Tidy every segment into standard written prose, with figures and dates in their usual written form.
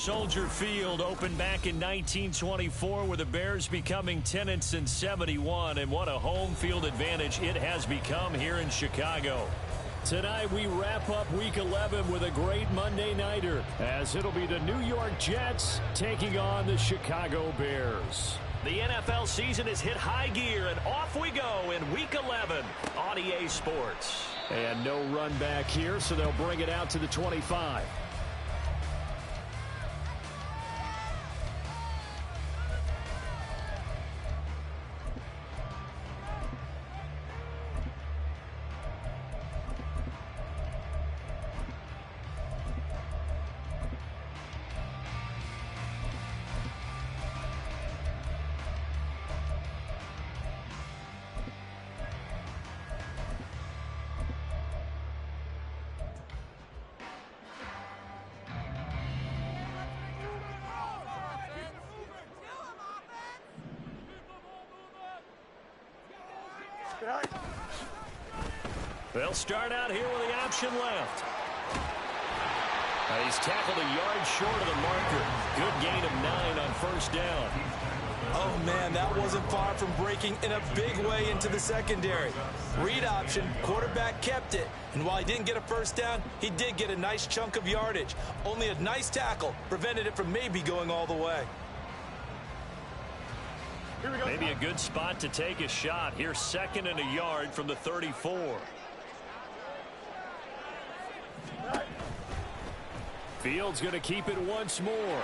Soldier Field opened back in 1924 with the Bears becoming tenants in 71, and what a home field advantage it has become here in Chicago. Tonight we wrap up Week 11 with a great Monday Nighter, as it'll be the New York Jets taking on the Chicago Bears. The NFL season has hit high gear, and off we go in Week 11 on EA Sports. And no run back here, so they'll bring it out to the 25. They'll start out here with the option left. He's tackled a yard short of the marker. Good gain of 9 on first down. Oh, man, that wasn't far from breaking in a big way into the secondary. Read option, quarterback kept it. And while he didn't get a first down, he did get a nice chunk of yardage. Only a nice tackle prevented it from maybe going all the way. Maybe a good spot to take a shot. Here's 2nd and a yard from the 34. Fields going to keep it once more.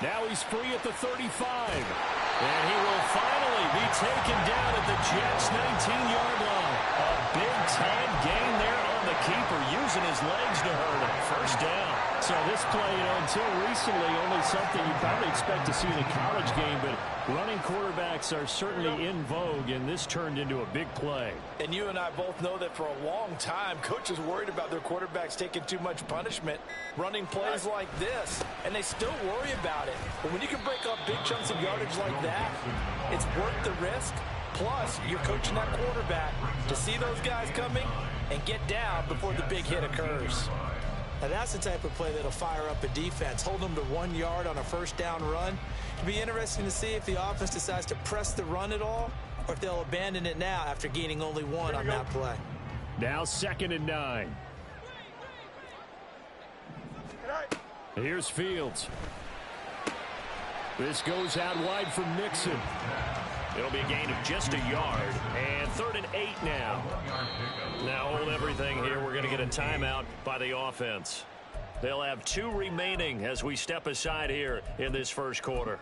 Now he's free at the 35. And he will finally be taken down at the Jets' 19-yard line. A big-time gain there on the keeper, using his legs to hurt him. First down. So this play, until recently, only something you probably expect to see in a college game, but running quarterbacks are certainly in vogue, and this turned into a big play. And you and I both know that for a long time, coaches worried about their quarterbacks taking too much punishment, running plays like this, and they still worry about it. But when you can break up big chunks of yardage like that, it's worth the risk. Plus, you're coaching that quarterback to see those guys coming and get down before the big hit occurs. Now that's the type of play that'll fire up a defense. Hold them to 1 yard on a first down run. It'll be interesting to see if the offense decides to press the run at all, or if they'll abandon it now after gaining only 1 on that play. Now 2nd and 9. Here's Fields. This goes out wide from Nixon. It'll be a gain of just a yard, and 3rd and 8 now. Now hold everything here. We're going to get a timeout by the offense. They'll have 2 remaining as we step aside here in this first quarter.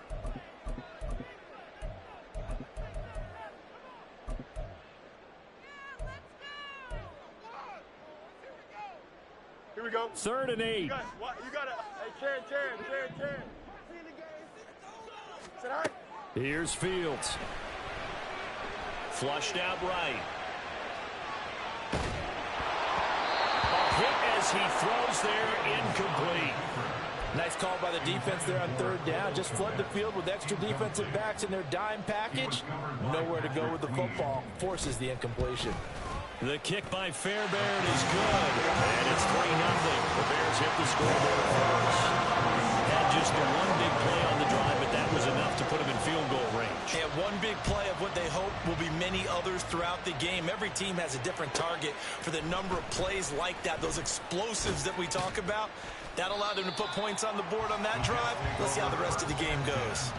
Here we go. 3rd and 8. You got it. Hey, Karen. Sit high. Here's Fields. Flushed out right. A hit as he throws there, incomplete. Nice call by the defense there on 3rd down. Just flood the field with extra defensive backs in their dime package. Nowhere to go with the football. Forces the incompletion. The kick by Fairbairn is good. And it's 3-0. The Bears hit the scoreboard first. Had just the one big play on the drive, but that was enough to put him in field goal range. And one big play of what they hope will be many others throughout the game. Every team has a different target for the number of plays like that, those explosives that we talk about. That allowed them to put points on the board on that drive. Let's see how the rest of the game goes.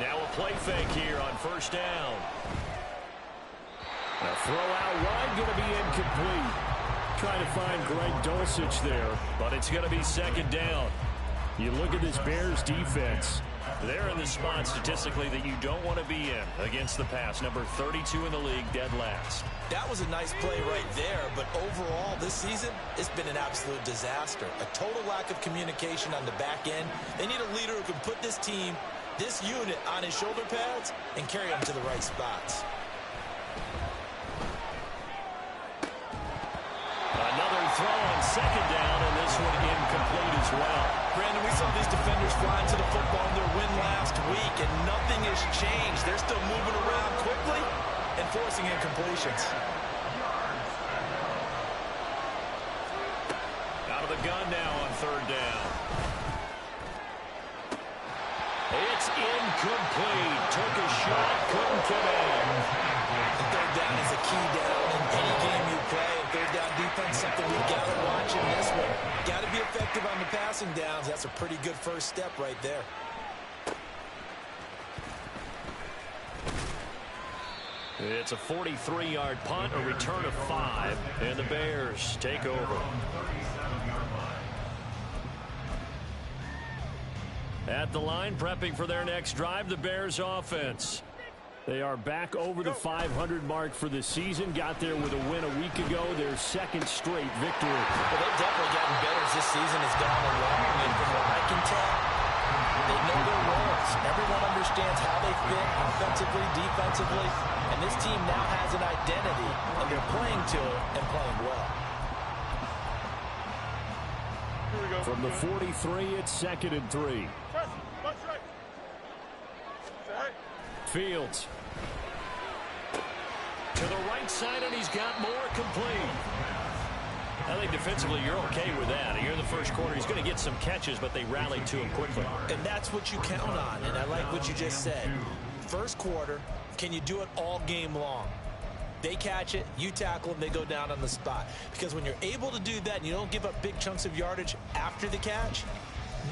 Now a play fake here on first down. A throw out wide going to be incomplete. Trying to find Greg Dulcich there, but it's going to be 2nd down. You look at this Bears defense. They're in the spot statistically that you don't want to be in against the pass. Number 32 in the league, dead last. That was a nice play right there, but overall this season, it's been an absolute disaster. A total lack of communication on the back end. They need a leader who can put this team, this unit, on his shoulder pads and carry them to the right spots. Another throw on second down, and this one incomplete as well. Brandon, we saw these defenders flying to the football in their win last week, and nothing has changed. They're still moving around quickly and forcing incompletions. Out of the gun now on third down. It's incomplete. Took a shot, couldn't connect. The third down is a key down in any game you play. And third down defense, something we've got to watch in this one. Got to be effective on the passing downs. That's a pretty good first step right there. It's a 43-yard punt, a return of 5, and the Bears take over. At the line, prepping for their next drive, the Bears offense. They are back over the 500 mark for the season. Got there with a win a week ago, their second straight victory. Well, they've definitely gotten better as this season has gone along. And from what I can tell, they know their roles. Everyone understands how they fit offensively, defensively. And this team now has an identity, and they're playing to it and playing well. From the 43, it's 2nd and 3. Fields. To the right side, and he's got more complete. I think defensively you're okay with that. Here in the first quarter, he's going to get some catches, but they rallied to him quickly. And that's what you count on, and I like what you just said. First quarter, can you do it all game long? They catch it, you tackle them, they go down on the spot. Because when you're able to do that and you don't give up big chunks of yardage after the catch,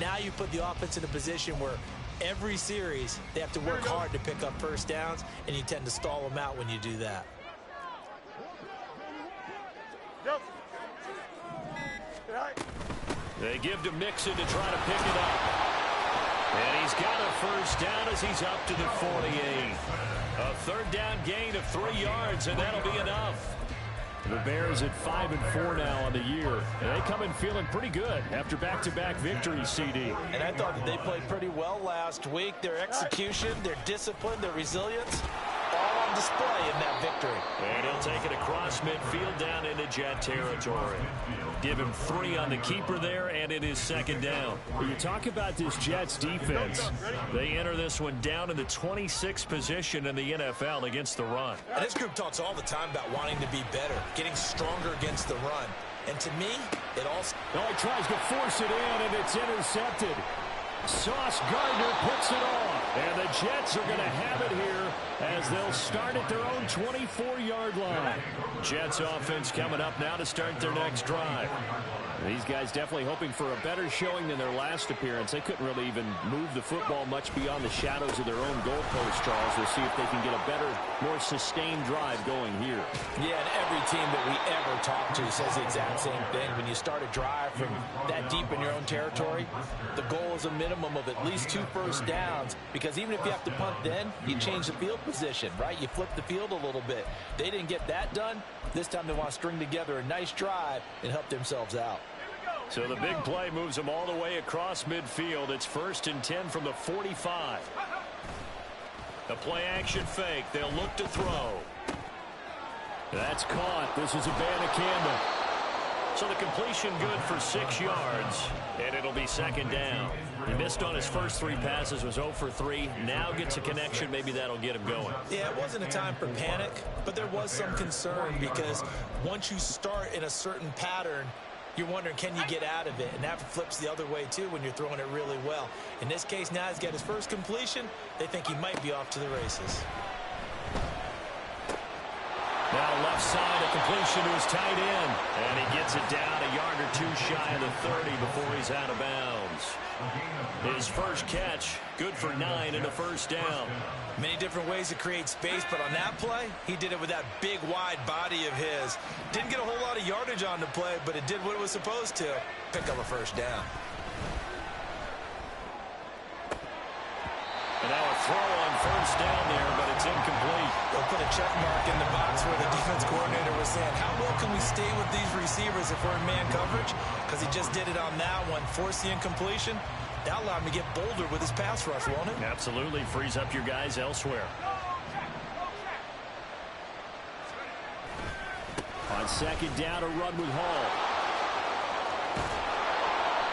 now you put the offense in a position where every series they have to work hard to pick up first downs, and you tend to stall them out when you do that. They give to Mixon to try to pick it up. And he's got a first down as he's up to the 48. A third down gain of 3 yards, and that'll be enough. The Bears at 5-4 now on the year. And they come in feeling pretty good after back-to-back victories, CD. And I thought that they played pretty well last week. Their execution, their discipline, their resilience, all on display in that victory. And he'll take it across midfield down into Jet territory. Give him 3 on the keeper there, and it is 2nd down. When you talk about this Jets defense, they enter this one down in the 26th position in the NFL against the run. And this group talks all the time about wanting to be better, getting stronger against the run. And to me, it all... Oh, he tries to force it in, and it's intercepted. Sauce Gardner puts it off. And the Jets are going to have it here as they'll start at their own 24-yard line. Jets offense coming up now to start their next drive. These guys definitely hoping for a better showing than their last appearance. They couldn't really even move the football much beyond the shadows of their own goalpost, Charles. We'll see if they can get a better, more sustained drive going here. Yeah, and every team that we ever talk to says the exact same thing. When you start a drive from that deep in your own territory, the goal is a minimum of at least 2 first downs, because even if you have to punt then, you change the field position, right? You flip the field a little bit. They didn't get that done. This time they want to string together a nice drive and help themselves out. So the big play moves them all the way across midfield. It's 1st and 10 from the 45. The play action fake. They'll look to throw. That's caught. This is Abanikanda. So the completion good for 6 yards, and it'll be 2nd down. He missed on his first 3 passes, was 0 for 3. Now gets a connection. Maybe that'll get him going. Yeah, it wasn't a time for panic, but there was some concern because once you start in a certain pattern, you're wondering, can you get out of it? And that flips the other way, too, when you're throwing it really well. In this case, now he's got his first completion. They think he might be off to the races. Now left side, a completion to his tight end. And he gets it down a yard or 2 shy of the 30 before he's out of bounds. His first catch, good for 9 and a first down. Many different ways to create space, but on that play, he did it with that big, wide body of his. Didn't get a whole lot of yardage on the play, but it did what it was supposed to. Pick up a first down. And now a throw on first down there, but it's incomplete. They'll put a check mark in the box where the defense coordinator was saying, how well can we stay with these receivers if we're in man coverage? Because he just did it on that one, forced the incompletion. That allowed him to get bolder with his pass rush, won't it? Absolutely. Frees up your guys elsewhere. On second down, a run with Hall.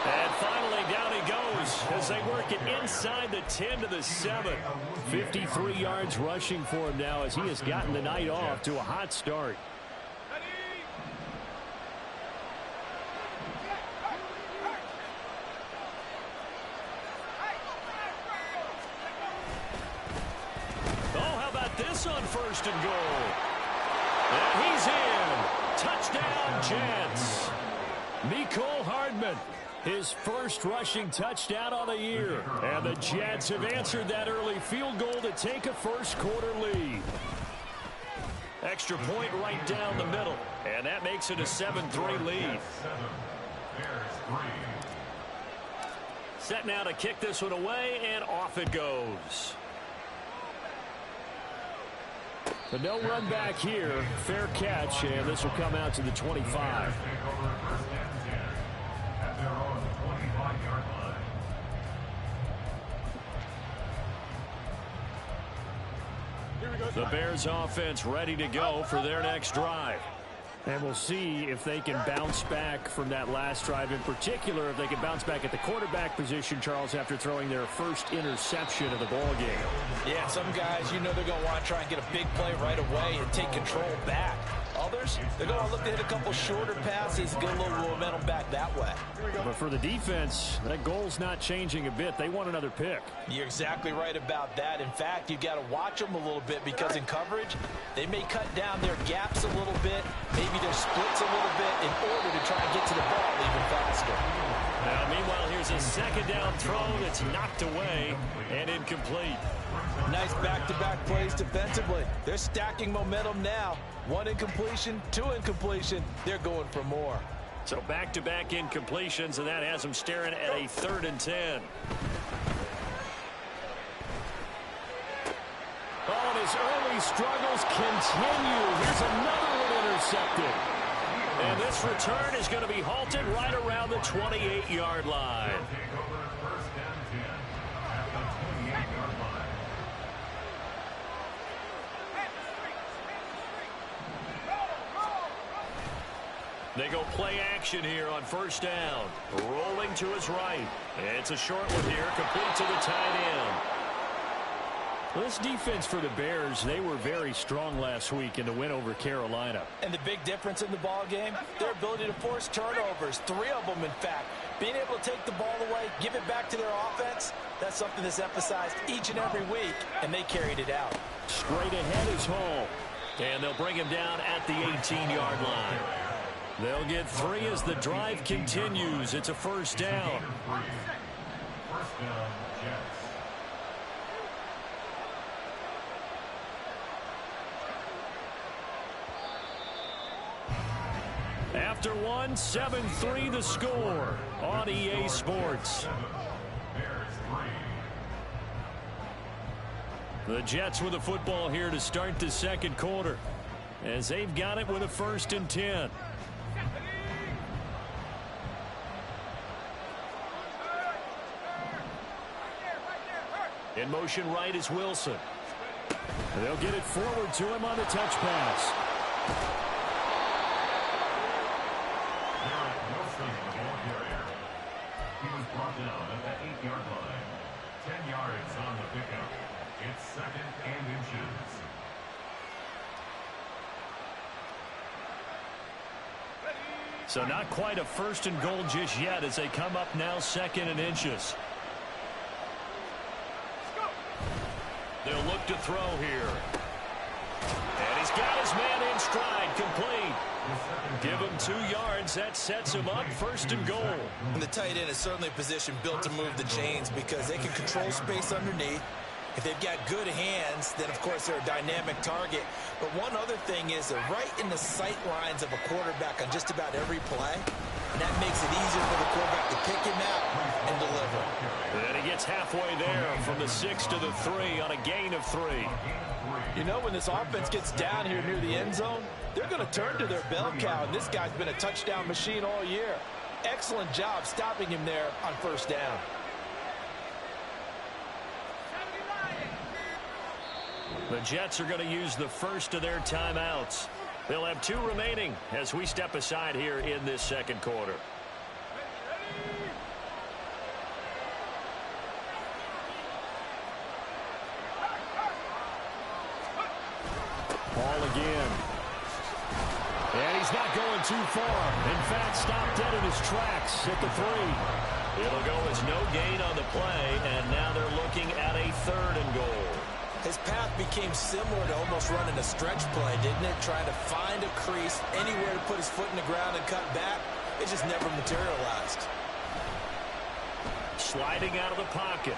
And finally, down he goes as they work it inside the 10 to the 7. 53 yards rushing for him now as he has gotten the night off to a hot start. Oh, how about this on first and goal? And he's in. Touchdown, Jets. Mecole Hardman, his first rushing touchdown on the year. And the Jets have answered that early field goal to take a first quarter lead. Extra point right down the middle. And that makes it a 7-3 lead. Set now to kick this one away, and off it goes. But no run back here. Fair catch, and this will come out to the 25. The Bears offense ready to go for their next drive. And we'll see if they can bounce back from that last drive. In particular, if they can bounce back at the quarterback position, Charles, after throwing their first interception of the ball game. Yeah, some guys, you know they're going to want to try and get a big play right away and take control back. Others, they're going to look to hit a couple shorter passes, get a little momentum back that way. But for the defense, that goal's not changing a bit. They want another pick. You're exactly right about that. In fact, you've got to watch them a little bit because in coverage, they may cut down their gaps a little bit, maybe their splits a little bit in order to try and get to the ball even faster. Now, meanwhile, here's a second down throw that's knocked away and incomplete. Nice back-to-back plays defensively. They're stacking momentum now. One incompletion, two incompletion. They're going for more. So back-to-back incompletions, and that has them staring at a 3rd and 10. Oh, and his early struggles continue. Here's another one intercepted. And this return is going to be halted right around the 28-yard line. They go play action here on first down. Rolling to his right. It's a short one here, complete to the tight end. Well, this defense for the Bears, they were very strong last week in the win over Carolina. And the big difference in the ball game, their ability to force turnovers, 3 of them in fact. Being able to take the ball away, give it back to their offense, that's something that's emphasized each and every week, and they carried it out. Straight ahead is Hall. And they'll bring him down at the 18-yard line. They'll get 3 as the drive continues. It's a first down. After one, 7-3 the score on EA Sports. The Jets with the football here to start the second quarter, as they've got it with a 1st and 10. In motion right is Wilson. They'll get it forward to him on the touch pass. He was brought down at the 8-yard line. 10 yards on the pickup. It's 2nd and inches. So not quite a 1st and goal just yet as they come up now 2nd and inches. They'll look to throw here. And he's got his man in stride, complete. Give him 2 yards. That sets him up 1st and goal. And the tight end is certainly a position built to move the chains because they can control space underneath. If they've got good hands, then, of course, they're a dynamic target. But one other thing is they're right in the sight lines of a quarterback on just about every play. And that makes it easier for the quarterback to pick him out and deliver. And he gets halfway there from the 6 to the 3 on a gain of 3. You know, when this offense gets down here near the end zone, they're going to turn to their bell cow, and this guy's been a touchdown machine all year. Excellent job stopping him there on first down. The Jets are going to use the first of their timeouts. They'll have 2 remaining as we step aside here in this second quarter. Ball again. And he's not going too far. In fact, stopped dead in his tracks at the 3. It'll go as no gain on the play, and now they're looking at a 3rd and goal. His path became similar to almost running a stretch play, didn't it? Trying to find a crease, anywhere to put his foot in the ground and cut back. It just never materialized. Sliding out of the pocket.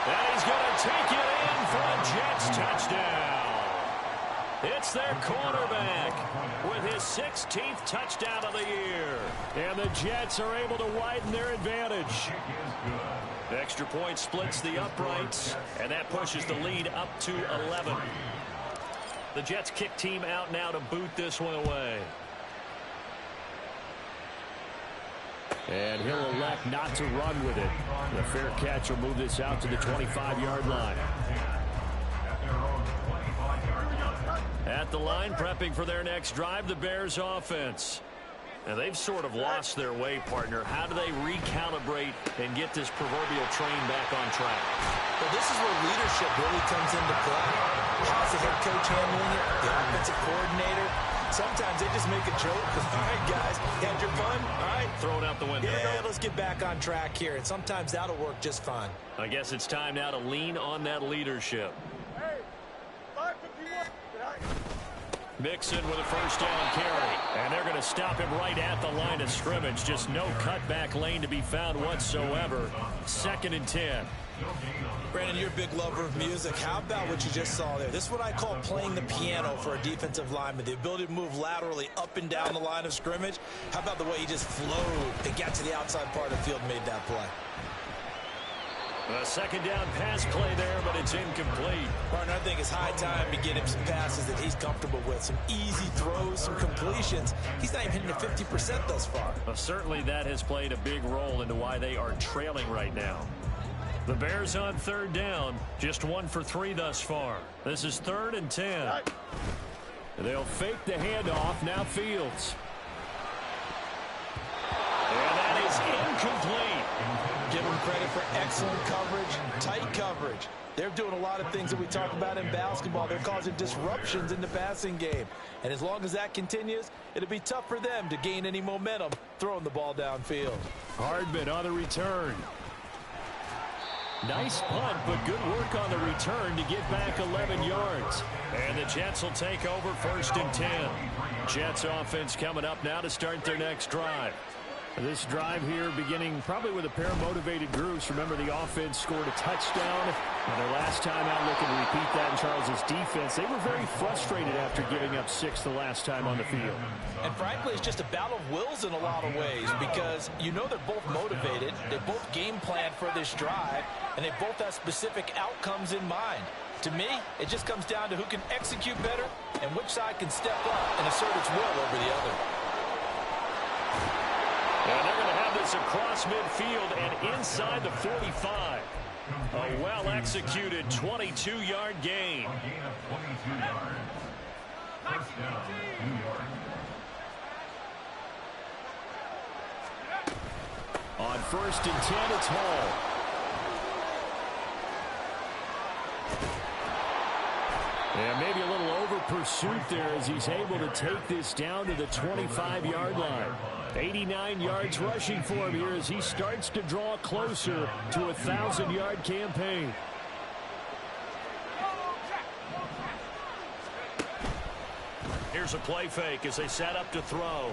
And he's going to take it in for a Jets touchdown. It's their quarterback with his 16th touchdown of the year. And the Jets are able to widen their advantage. Extra point splits the uprights, and that pushes the lead up to 11. The Jets kick team out now to boot this one away. And he'll elect not to run with it. The fair catch will move this out to the 25-yard line. At the line, prepping for their next drive, the Bears offense. Now, they've sort of lost their way, partner. How do they recalibrate and get this proverbial train back on track? Well, this is where leadership really comes into play. How's the head coach handling it? The offensive coordinator? Sometimes they just make a joke because, all right, guys, you had your fun? All right. Throw it out the window. Yeah, let's get back on track here. And sometimes that'll work just fine. I guess it's time now to lean on that leadership. Hey, 551. Mixon with a first down carry. And they're going to stop him right at the line of scrimmage. Just no cutback lane to be found whatsoever. 2nd and 10. Brandon, you're a big lover of music. How about what you just saw there? This is what I call playing the piano for a defensive lineman. The ability to move laterally up and down the line of scrimmage. How about the way he just flowed and got to the outside part of the field and made that play? A 2nd down pass play there, but it's incomplete. Partner, I think it's high time to get him some passes that he's comfortable with. Some easy throws, some completions. He's not even hitting the 50% thus far. Well, certainly that has played a big role into why they are trailing right now. The Bears on 3rd down, just 1 for 3 thus far. This is 3rd and 10. They'll fake the handoff, now Fields. And that is incomplete. Give them credit for excellent coverage, tight coverage. They're doing a lot of things that we talk about in basketball. They're causing disruptions in the passing game. And as long as that continues, it'll be tough for them to gain any momentum throwing the ball downfield. Hardman on the return. Nice punt, but good work on the return to get back 11 yards. And the Jets will take over 1st and 10. Jets offense coming up now to start their next drive. This drive here beginning probably with a pair of motivated groups. Remember, the offense scored a touchdown. And their last time out looking to repeat that in Charles's defense. They were very frustrated after giving up 6 the last time on the field. And frankly, it's just a battle of wills in a lot of ways because you know they're both motivated. They both game planned for this drive, and they both have specific outcomes in mind. To me, it just comes down to who can execute better and which side can step up and assert its will over the other. And they're going to have this across midfield and inside the 45. A well-executed 22-yard gain. A gain of 22 yards. First down, New York. On 1st and 10, it's Hall. And maybe a little over pursuit there as he's able to take this down to the 25-yard line. 89 yards rushing for him here as he starts to draw closer to a 1,000-yard campaign. Here's a play fake as they set up to throw.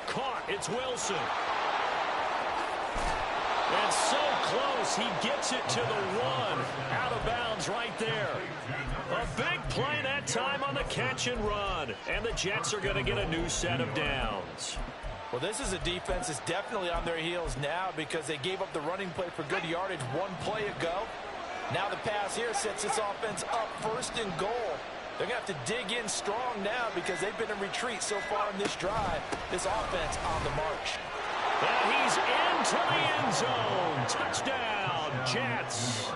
Caught. It's Wilson. And And so close, he gets it to the 1. Out of bounds right there. A big play that time on the catch and run. And the Jets are going to get a new set of downs. Well, this is a defense that's definitely on their heels now because they gave up the running play for good yardage one play ago. Now the pass here sets this offense up 1st and goal. They're going to have to dig in strong now because they've been in retreat so far in this drive. This offense on the march. And he's into the end zone. Touchdown, Jets.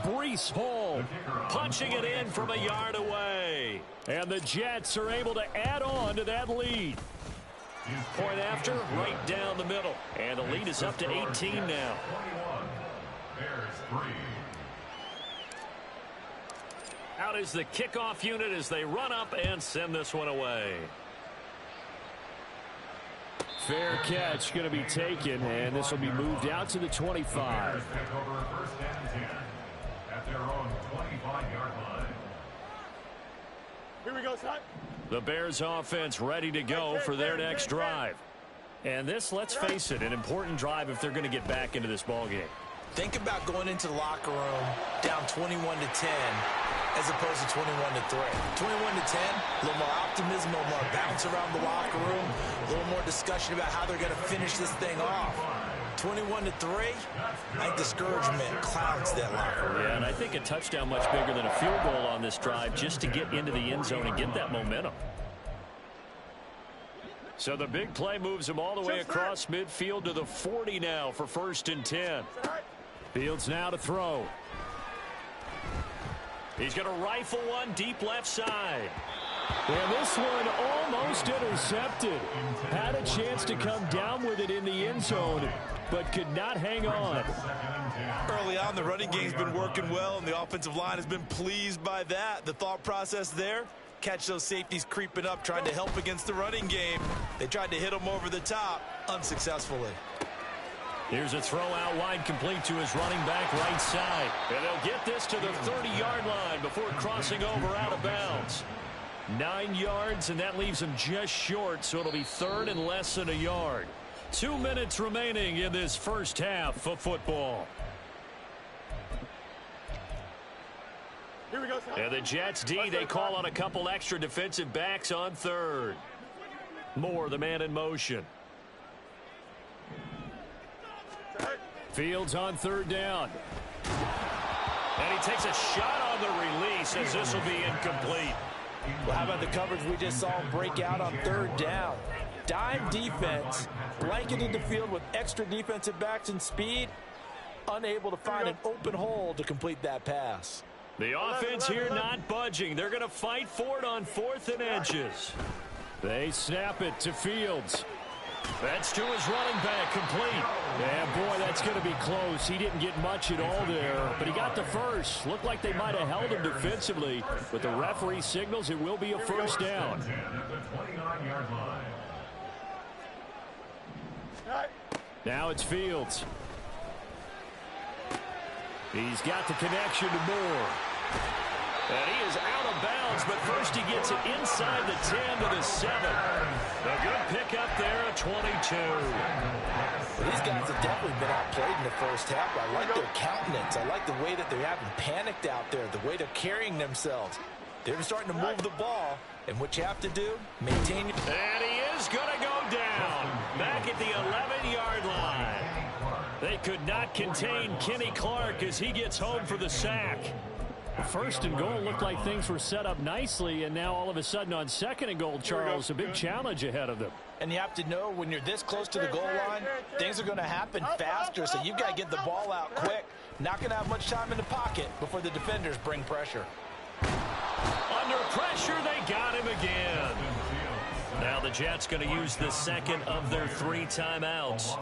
Breece Hall punching it in from a yard away. And the Jets are able to add on to that lead. Point after, right down the middle. And the lead is up to 18 now. Out is the kickoff unit as they run up and send this one away. Fair catch going to be taken, and this will be moved out to the 25. Here we go, son. The Bears offense ready to go for their next drive. And this, let's face it, an important drive if they're going to get back into this ballgame. Think about going into the locker room down 21-10 as opposed to 21-3. 21-10, a little more optimism, a little more bounce around the locker room, a little more discussion about how they're going to finish this thing off. 21-3, I think discouragement clouds that locker room. Yeah, and I think a touchdown much bigger than a field goal on this drive just to get into the end zone and get that momentum. So the big play moves him all the way across midfield to the 40 now for 1st and 10. Fields now to throw. He's going to rifle one deep left side. And this one almost intercepted. Had a chance to come down with it in the end zone, but could not hang on. Early on, the running game's been working well, and the offensive line has been pleased by that. The thought process there, catch those safeties creeping up, trying to help against the running game. They tried to hit them over the top, unsuccessfully. Here's a throw out wide, complete to his running back right side. And they'll get this to the 30-yard line before crossing over out of bounds. 9 yards, and that leaves him just short, so it'll be 3rd and less than a yard. 2 minutes remaining in this first half of football. Here we go, son. And the Jets D, they call on a couple extra defensive backs on 3rd. Moore, the man in motion. Fields on 3rd down. And he takes a shot on the release as this will be incomplete. Well, how about the coverage we just saw break out on 3rd down? Dime defense, blanketed the field with extra defensive backs and speed, unable to find an open hole to complete that pass. The offense here not budging. They're going to fight for it on 4th and edges. They snap it to Fields. That's to his running back, complete. And boy, that's going to be close. He didn't get much at all there, but he got the first. Looked like they might have held him defensively, but the referee signals it will be a 1st down. Now it's Fields. He's got the connection to Moore. And he is out of bounds, but first he gets it inside the 10 to the 7. A good pickup there at 22. Well, these guys have definitely been outplayed in the first half. I like their countenance. I like the way that they haven't panicked out there, the way they're carrying themselves. They're starting to move the ball, and what you have to do, maintain your... And he is going to go down back at the 11-yard line. They could not contain Kenny Clark as he gets home for the sack. 1st and goal looked like things were set up nicely, and now all of a sudden on 2nd and goal, Charles, a big challenge ahead of them. And you have to know when you're this close to the goal line, things are going to happen faster, so you've got to get the ball out quick. Not going to have much time in the pocket before the defenders bring pressure. Under pressure, they got him again. Now the Jets going to use the 2nd of their 3 timeouts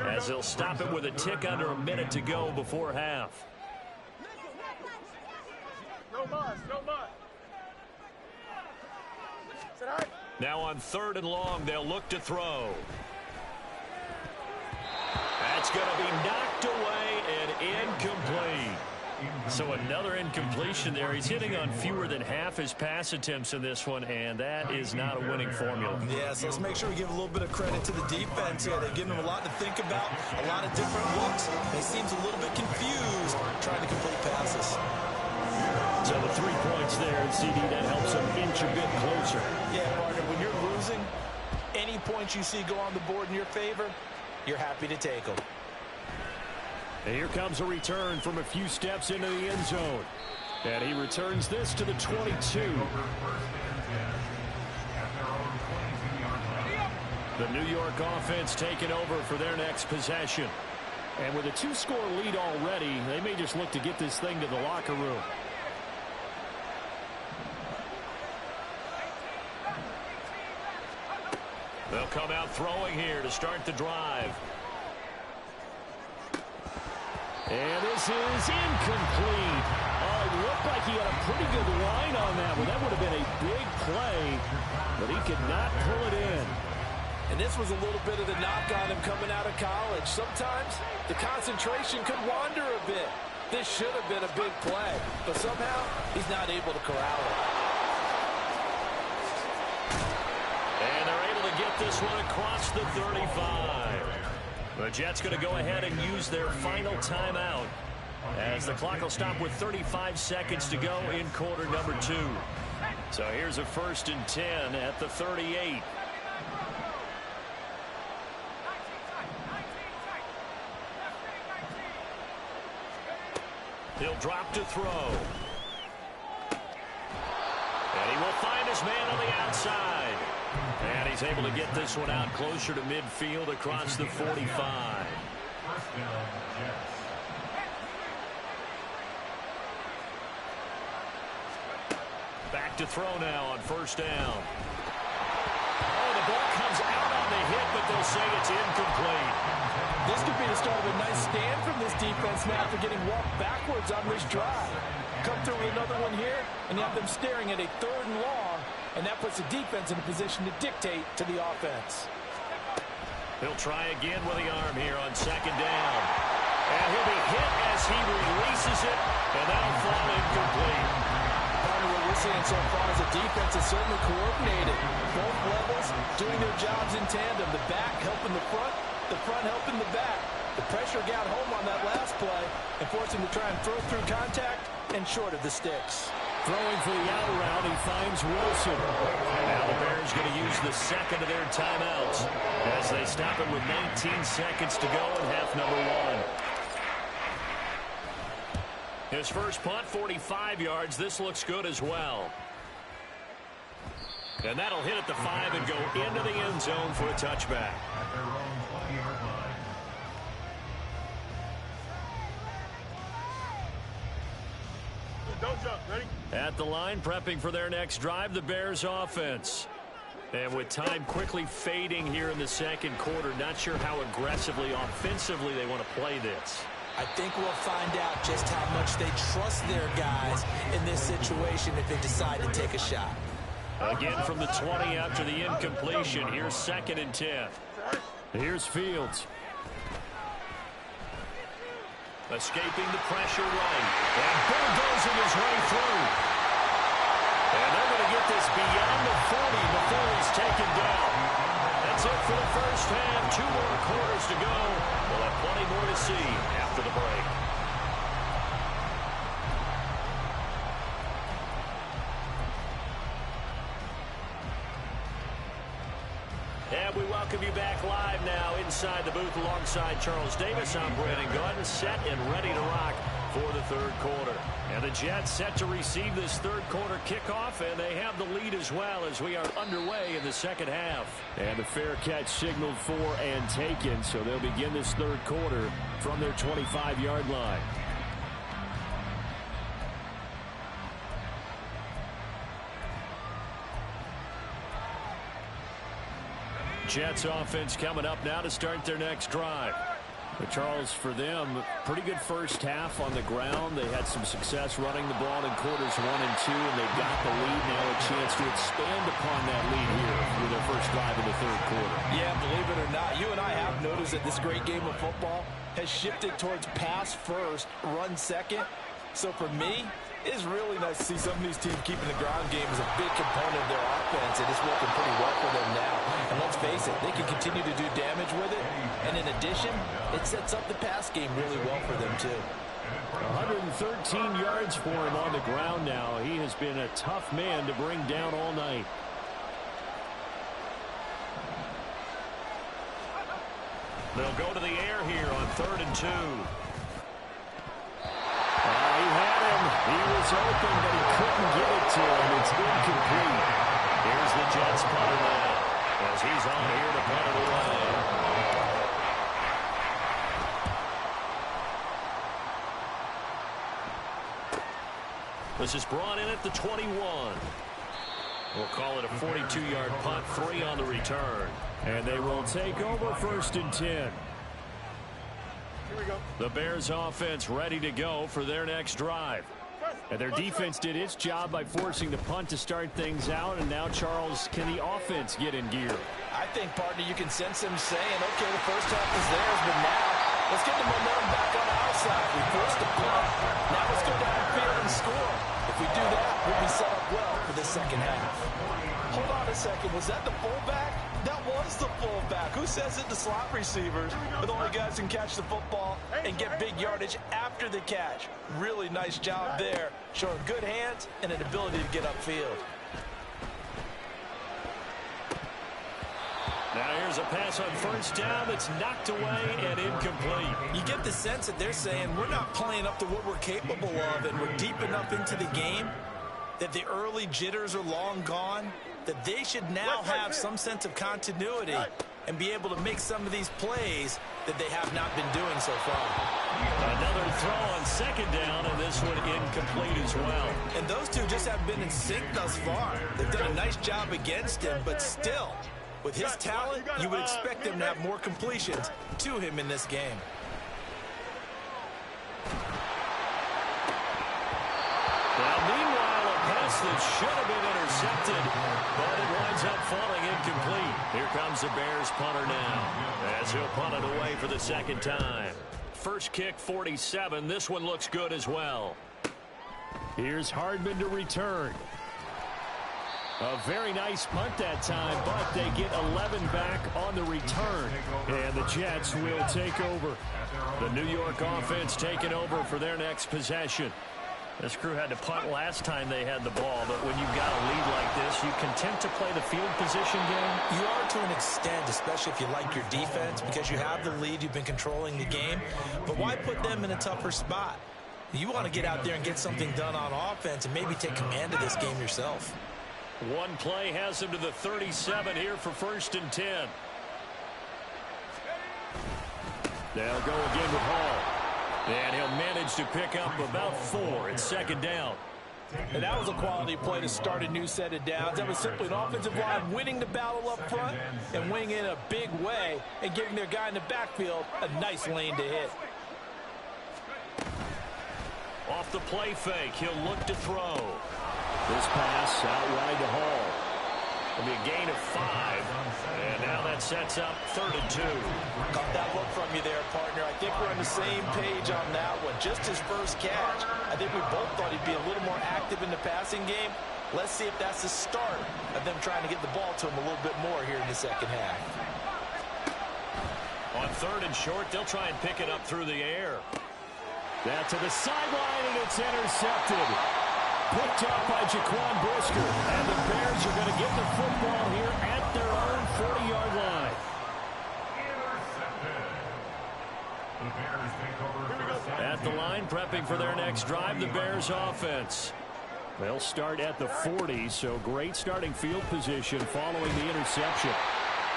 as they'll stop it with a tick under a minute to go before half. No bus, no bus. Now on 3rd and long, they'll look to throw. That's going to be knocked away and incomplete. So another incompletion there. He's hitting on fewer than half his pass attempts in this one, and that is not a winning formula. Yeah, so let's make sure we give a little bit of credit to the defense here. They've given him a lot to think about, a lot of different looks. He seems a little bit confused trying to complete passes. So the 3 points there, and CD, that helps him inch a bit closer. Yeah, partner, when you're losing, any points you see go on the board in your favor, you're happy to take them. And here comes a return from a few steps into the end zone. And he returns this to the 22. The New York offense taking over for their next possession. And with a 2-score lead already, they may just look to get this thing to the locker room. They'll come out throwing here to start the drive. And this is incomplete. Oh, it looked like he had a pretty good line on that one. That would have been a big play, but he could not pull it in. And this was a little bit of the knock on him coming out of college. Sometimes the concentration could wander a bit. This should have been a big play, but somehow he's not able to corral it. And they're able to get this one across the 35. The Jets going to go ahead and use their final timeout as the clock will stop with 35 seconds to go in quarter number 2. So here's a 1st and 10 at the 38. He'll drop to throw. And he will find his man on the outside. And he's able to get this one out closer to midfield across the 45. Back to throw now on 1st down. Oh, the ball comes out on the hit, but they'll say it's incomplete. This could be the start of a nice stand from this defense now after getting walked backwards on this drive. Come through with another one here, and you have them staring at a 3rd and long, and that puts the defense in a position to dictate to the offense. He'll try again with the arm here on 2nd down. And he'll be hit as he releases it, and that'll fall incomplete. What we're seeing so far is the defense is certainly coordinated. Both levels doing their jobs in tandem. The back helping the front helping the back. The pressure got home on that last play and forced him to try and throw through contact and short of the sticks. Throwing for the out route, he finds Wilson. Now the Bears going to use the 2nd of their timeouts as they stop it with 19 seconds to go in half number 1. His first punt, 45 yards. This looks good as well. And that'll hit at the 5 and go into the end zone for a touchback. At their own 20-yard line. Don't jump. Ready? At the line, prepping for their next drive, the Bears offense. And with time quickly fading here in the 2nd quarter, not sure how aggressively, offensively they want to play this. I think we'll find out just how much they trust their guys in this situation if they decide to take a shot. Again from the 20 after the incompletion. Here's 2nd and 10. Here's Fields. Escaping the pressure right. And bulldozing his way through. And they're going to get this beyond the 40 before he's taken down. That's it for the first half. 2 more quarters to go. We'll have plenty more to see after the break. And we welcome you back live now inside the booth alongside Charles Davis. I'm Brandon Gaudin, set and ready to rock for the 3rd quarter. And the Jets set to receive this 3rd quarter kickoff, and they have the lead as well as we are underway in the 2nd half. And the fair catch signaled for and taken, so they'll begin this 3rd quarter from their 25-yard line. Jets offense coming up now to start their next drive. But Charles, for them, pretty good first half on the ground. They had some success running the ball in quarters 1 and 2, and they got the lead. Now a chance to expand upon that lead here with their first drive in the 3rd quarter. Yeah, believe it or not, you and I have noticed that this great game of football has shifted towards pass first, run second. So for me, it's really nice to see some of these teams keeping the ground game as a big component of their offense, and it's working pretty well for them now. And let's face it, they can continue to do damage with it. And in addition, it sets up the pass game really well for them too. 113 yards for him on the ground now. He has been a tough man to bring down all night. They'll go to the air here on 3rd and 2. He had him. He was open, but he couldn't get it to him. It's incomplete. Here's the Jets punter now, as he's on here to punt it away. This is brought in at the 21. We'll call it a 42-yard punt, 3 on the return. And they will take over 1st and 10. Here we go. The Bears offense ready to go for their next drive. And their defense did its job by forcing the punt to start things out. And now, Charles, can the offense get in gear? I think, partner, you can sense them saying, okay, the first half is theirs, but now let's get the momentum back on the outside. We forced the punt. Now let's go downfield and score. If we do that, we'll be set up well for the second half. Hold on a second. Was that the fullback? That was the fullback. Who says it? The slot receivers are the only guys who can catch the football and get big yardage after the catch. Really nice job there, showing good hands and an ability to get upfield. Now here's a pass on 1st down that's knocked away and incomplete. You get the sense that they're saying we're not playing up to what we're capable of, and we're deep enough into the game that the early jitters are long gone, that they should now have some sense of continuity and be able to make some of these plays that they have not been doing so far. Another throw on 2nd down, and this one incomplete as well. And those two just haven't been in sync thus far. They've done a nice job against him, but still, with his talent, you would expect them to have more completions to him in this game. Now, meanwhile, a pass that should have been intercepted, but it winds up falling incomplete. Here comes the Bears punter now, as he'll punt it away for the 2nd time. First kick, 47. This one looks good as well. Here's Hardman to return. A very nice punt that time, but they get 11 back on the return. And the Jets will take over. The New York offense taking over for their next possession. This crew had to punt last time they had the ball, but when you've got a lead like this, you content to play the field position game? You are to an extent, especially if you like your defense, because you have the lead, you've been controlling the game. But why put them in a tougher spot? You want to get out there and get something done on offense and maybe take command of this game yourself. One play has him to the 37 here for 1st and 10. They'll go again with Hall. And he'll manage to pick up about 4 at 2nd down. And that was a quality play to start a new set of downs. That was simply an offensive line winning the battle up front and winning in a big way and giving their guy in the backfield a nice lane to hit. Off the play fake, he'll look to throw. This pass out wide to Hall. It'll be a gain of 5. And now that sets up 3rd and 2. Got that look from you there, partner. I think we're on the same page on that one. Just his first catch. I think we both thought he'd be a little more active in the passing game. Let's see if that's the start of them trying to get the ball to him a little bit more here in the second half. On 3rd and short, they'll try and pick it up through the air. That to the sideline, and it's intercepted. Picked up by Jaquan Brisker. And the Bears are going to get the football here at their own 40-yard line. At the line, prepping for their next drive, the Bears offense. They'll start at the 40, so great starting field position following the interception.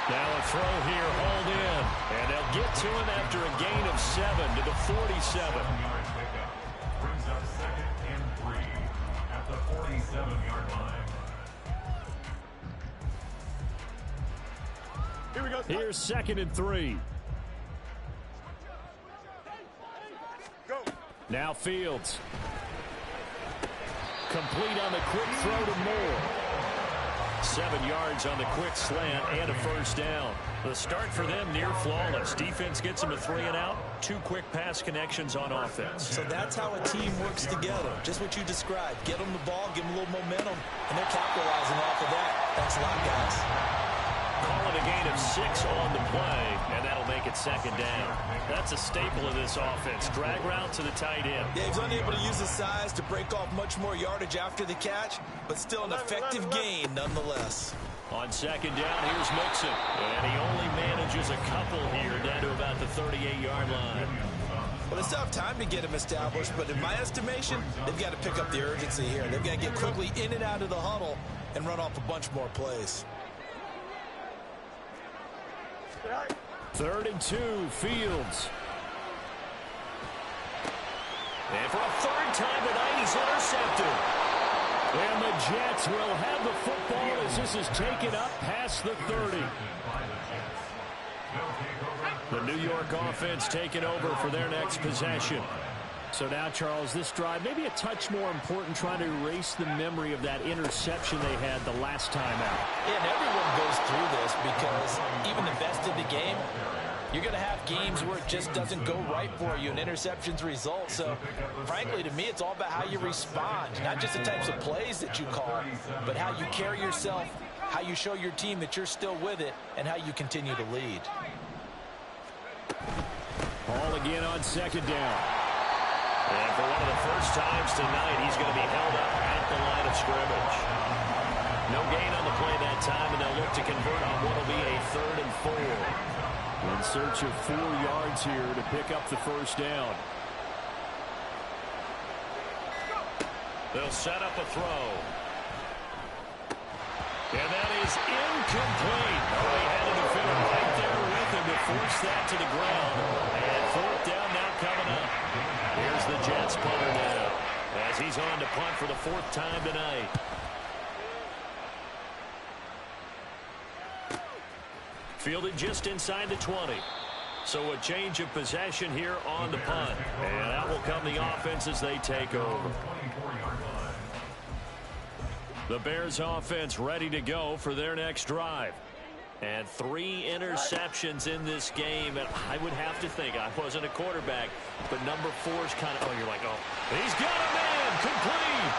Now a throw here, hauled in. And they'll get to him after a gain of 7 to the 47. Brings up 2nd and 3 at the 47-yard line. Here we go. Here's 2nd and 3. Go. Now Fields. Complete on the quick throw to Moore. 7 yards on the quick slant and a first down. The start for them near flawless. Defense gets them to 3 and out. 2 quick pass connections on offense. So that's how a team works together. Just what you described. Get them the ball, give them a little momentum, and they're capitalizing off of that. Thanks a lot, guys. Call it a gain of 6 on the play, and that'll make it second down. That's a staple of this offense. Drag route to the tight end. Yeah, he's unable to use his size to break off much more yardage after the catch, but still an effective gain nonetheless. On second down, here's Mixon. And he only manages a couple here down to about the 38-yard line. Well, they still have time to get him established, but in my estimation, they've got to pick up the urgency here. They've got to get quickly in and out of the huddle and run off a bunch more plays. 3rd and 2, Fields. And for a 3rd time tonight, he's intercepted. And the Jets will have the football as this is taken up past the 30. The New York offense taking over for their next possession. So now, Charles, this drive maybe a touch more important, trying to erase the memory of that interception they had the last time out. Yeah, and everyone goes through this because even the best of the game, you're going to have games where it just doesn't go right for you and interceptions result. So, frankly, to me, it's all about how you respond, not just the types of plays that you call, but how you carry yourself, how you show your team that you're still with it, and how you continue to lead. Ball again on second down. And for one of the first times tonight, he's going to be held up at the line of scrimmage. No gain on the play that time, and they'll look to convert on what will be a 3rd and 4. In search of 4 yards here to pick up the first down. They'll set up a throw. And that is incomplete. Oh, he had a defender right there with him to force that to the ground. And 4th down now coming up. Here's the Jets punter now as he's on to punt for the 4th time tonight. Fielded just inside the 20. So a change of possession here on the punt. And that will come the offense as they take over. The Bears offense ready to go for their next drive. And 3 interceptions in this game. And I would have to think, I wasn't a quarterback, but number 4 is kind of, oh, you're like, oh, he's got a man, complete.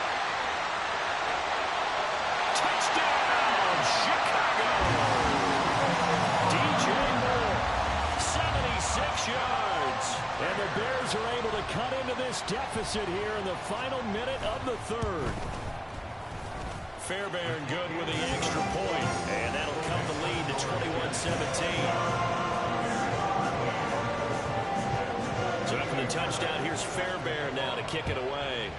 Touchdown, Chicago. DJ Moore, 76 yards. And the Bears are able to cut into this deficit here in the final minute of the 3rd. Fairbairn good with the extra point, and that'll cut the lead to 21-17. So after the touchdown, here's Fairbairn now to kick it away.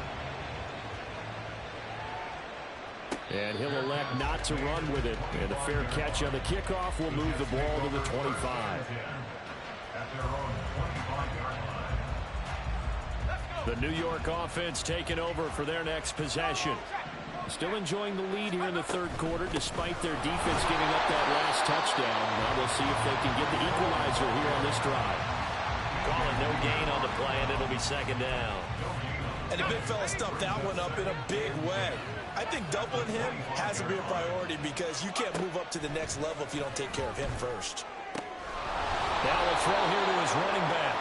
And he'll elect not to run with it. And a fair catch on the kickoff will move the ball to the 25. The New York offense taking over for their next possession. Still enjoying the lead here in the 3rd quarter despite their defense giving up that last touchdown. Now we'll see if they can get the equalizer here on this drive. Call it no gain on the play, and it'll be second down. And the big fella stuffed that one up in a big way. I think doubling him has to be a priority because you can't move up to the next level if you don't take care of him first. Now we'll throw here to his running back.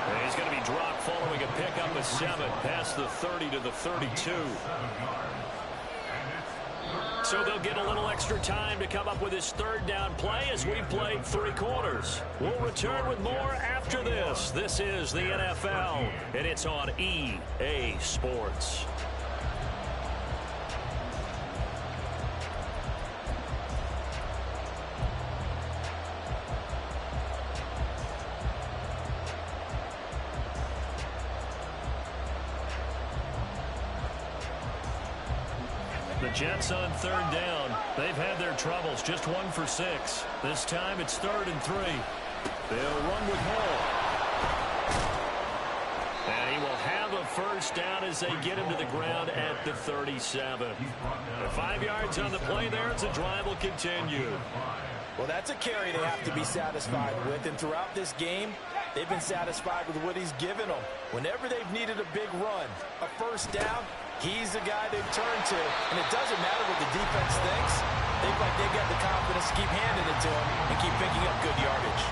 And he's going to be dropped following a pickup of 7 past the 30 to the 32. So they'll get a little extra time to come up with his 3rd down play as we played 3 quarters. We'll return with more after this. This is the NFL, and it's on EA Sports. The Jets on 3rd down. They've had their troubles, just 1 for 6. This time it's 3rd and 3. They'll run with Hall. And he will have a first down as they get him to the ground at the 37. 5 yards on the play there as the drive will continue. Well, that's a carry they have to be satisfied with, and throughout this game, they've been satisfied with what he's given them. Whenever they've needed a big run, a first down, he's the guy they've turned to, and it doesn't matter what the defense thinks. They feel like they got the confidence to keep handing it to him and keep picking up good yardage.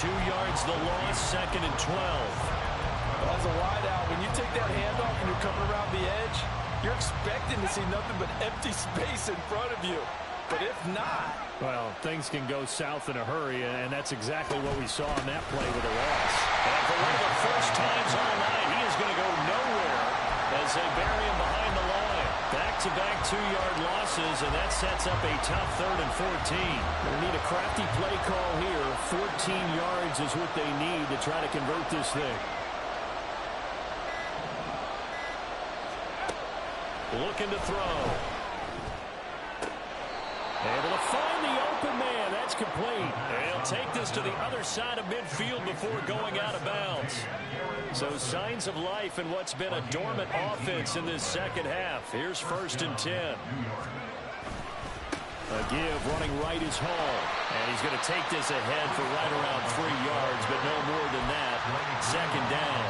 2 yards the loss, 2nd and 12. Well, as a wideout, when you take that handoff and you're coming around the edge, you're expecting to see nothing but empty space in front of you. But if not... Well, things can go south in a hurry, and that's exactly what we saw on that play with a loss. And for one of the first times all night, he is going to go nowhere as they bury him behind the line. Back-to-back 2-yard losses, and that sets up a tough 3rd and 14. They need a crafty play call here. 14 yards is what they need to try to convert this thing. Looking to throw. Able to find the open man. That's complete. They'll take this to the other side of midfield before going out of bounds. So signs of life in what's been a dormant offense in this second half. Here's 1st and 10. A give running right is Hall. And he's going to take this ahead for right around 3 yards, but no more than that. 2nd down.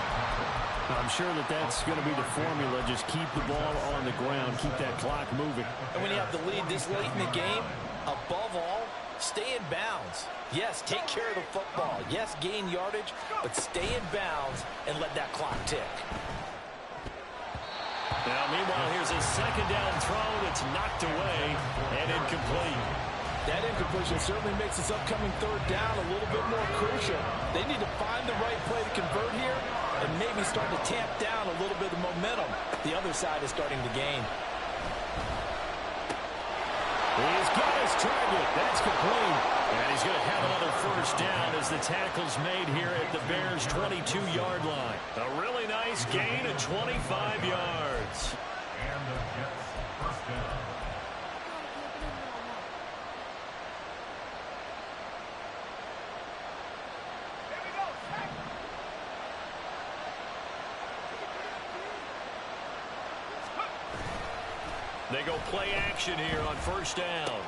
I'm sure that that's going to be the formula. Just keep the ball on the ground. Keep that clock moving. And when you have the lead this late in the game, above all, stay in bounds. Yes, take care of the football. Yes, gain yardage, but stay in bounds and let that clock tick. Now, meanwhile, here's a 2nd down throw that's knocked away and incomplete. That incompletion certainly makes this upcoming 3rd down a little bit more crucial. They need to find the right play to convert here and maybe start to tamp down a little bit of momentum. The other side is starting to gain. He's got his target. That's complete. And he's going to have another 1st down as the tackle's made here at the Bears' 22-yard line. A really nice gain of 25 yards. And the Jets' 1st down. They go play action here on 1st down.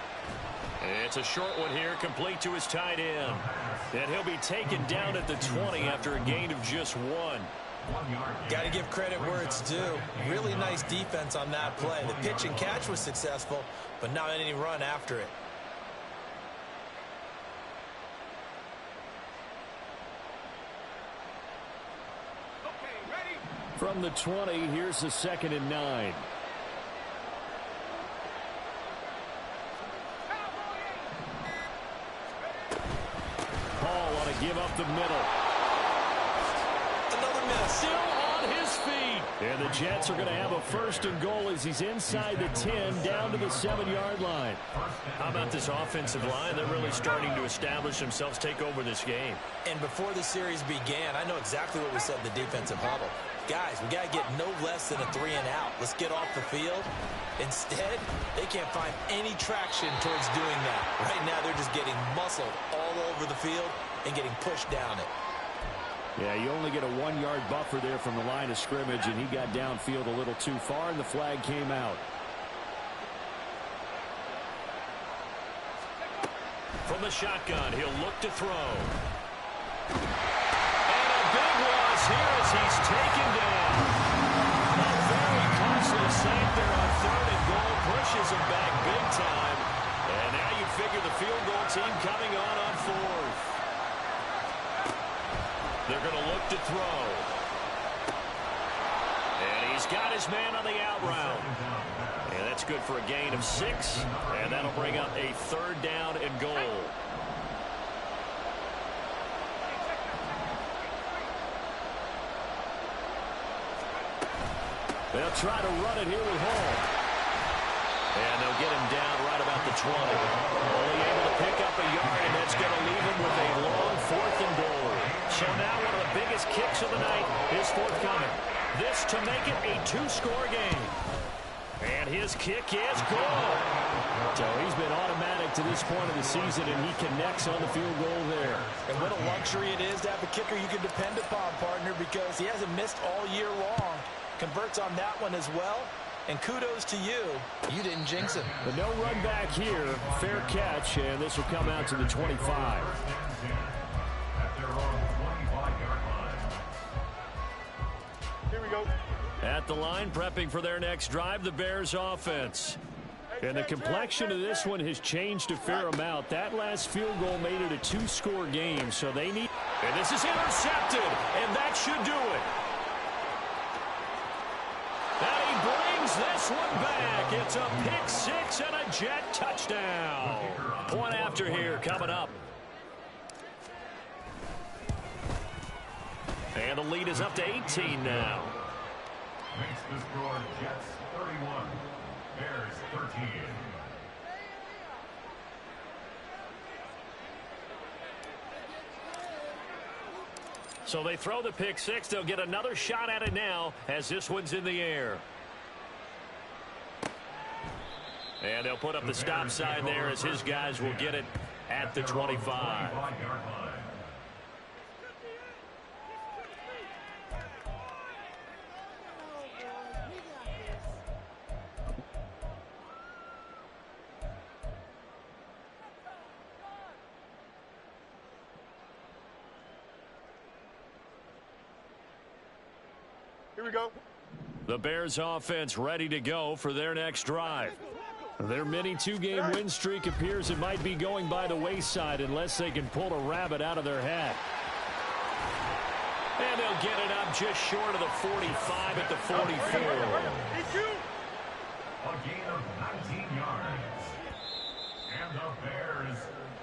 It's a short one here, complete to his tight end. And he'll be taken down at the 20 after a gain of just 1. Got to give credit where it's due. Really nice defense on that play. The pitch and catch was successful, but not any run after it. From the 20, here's the 2nd and 9. Give up the middle. Another miss. Still on his feet. And the Jets are going to have a 1st and goal as he's inside the 10 down to the 7-yard line. How about this offensive line? They're really starting to establish themselves, take over this game. And before the series began, I know exactly what we said in the defensive huddle. Guys, we got to get no less than a 3 and out. Let's get off the field. Instead, they can't find any traction towards doing that. Right now, they're just getting muscled all over the field and getting pushed down it. Yeah, you only get a 1-yard buffer there from the line of scrimmage, and he got downfield a little too far, and the flag came out. From the shotgun, he'll look to throw. And a big loss here as he's taken down. A very costly sack there on 3rd and goal, pushes him back big time. And now you figure the field goal team coming on 4th. They're going to look to throw. And he's got his man on the out route. And that's good for a gain of 6. And that'll bring up a 3rd down and goal. They'll try to run it here with Hall. And they'll get him down right about the 20. Only able to pick up a yard, and that's going to leave him with a long 4th and goal. So now one of the biggest kicks of the night is forthcoming. This to make it a 2-score game. And his kick is good. So he's been automatic to this point of the season, and he connects on the field goal there. And what a luxury it is to have a kicker you can depend upon, partner, because he hasn't missed all year long. Converts on that one as well. And kudos to you. You didn't jinx him. But no run back here. Fair catch, and this will come out to the 25. Here we go. At the line, prepping for their next drive, the Bears offense. And the complexion of this one has changed a fair amount. That last field goal made it a two-score game, so they need... And this is intercepted, and that should do it. And he brings this one back. It's a pick six and a Jet touchdown. Point after here coming up. And the lead is up to 18 now. Makes the score Jets 31, Bears 13. So they throw the pick six. They'll get another shot at it now as this one's in the air. And they'll put up the stop sign there as his guys will get it at the 25. Here we go. The Bears offense ready to go for their next drive. Their mini two-game win streak appears it might be going by the wayside unless they can pull a rabbit out of their hat. And they'll get it up just short of the 45 at the 44. A gain of 19 yards. And the Bears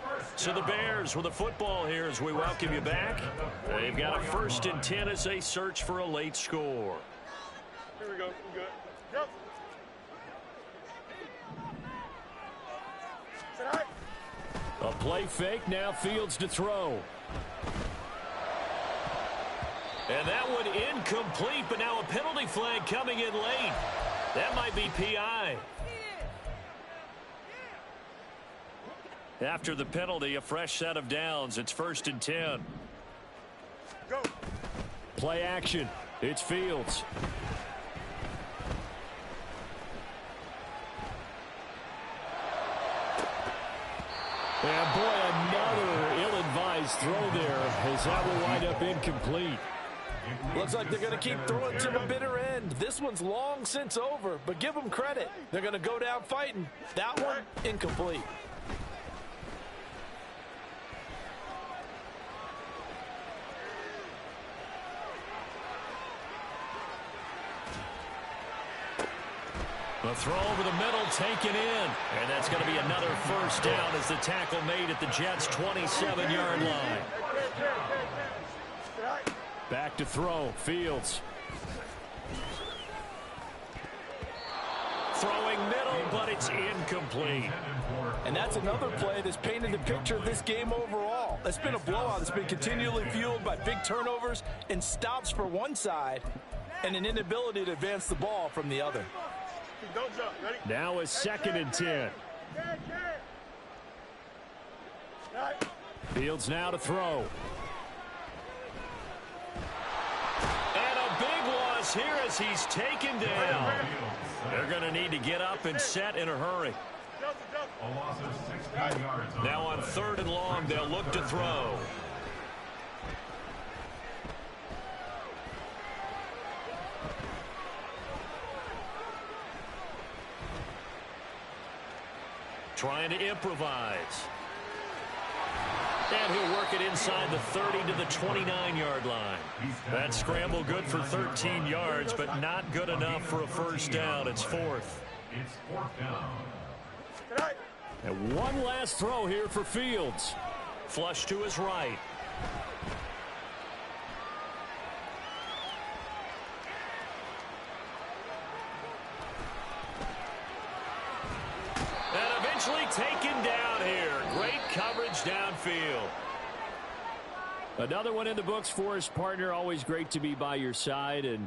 first. So the Bears with the football here as we welcome you back. They've got a 1st and 10 as they search for a late score. Here we go. We're good. Yep. A play fake, now Fields to throw. And that one incomplete, but now a penalty flag coming in late. That might be PI. After the penalty, a fresh set of downs. It's 1st and 10. Go. Play action. It's Fields. And boy, another ill-advised throw there as that will wind up incomplete. Looks like they're going to keep throwing to the bitter end. This one's long since over, but give them credit. They're going to go down fighting. That one, incomplete. A throw over the middle, taken in. And that's going to be another 1st down as the tackle made at the Jets' 27-yard line. Back to throw, Fields. Throwing middle, but it's incomplete. And that's another play that's painted the picture of this game overall. It's been a blowout that's been continually fueled by big turnovers and stops for one side and an inability to advance the ball from the other. Don't jump. Ready? Now a 2nd and 10. Fields now to throw. And a big loss here as he's taken down. They're going to need to get up and set in a hurry. A loss of 16 yards. Now on 3rd and long, they'll look to throw. Trying to improvise. And he'll work it inside the 30 to the 29-yard line. That scramble good for 13 yards, but not good enough for a 1st down. It's 4th. It's 4th down. And one last throw here for Fields. Flush to his right. And eventually taken down here. Great coverage downfield. Another one in the books for his partner. Always great to be by your side. And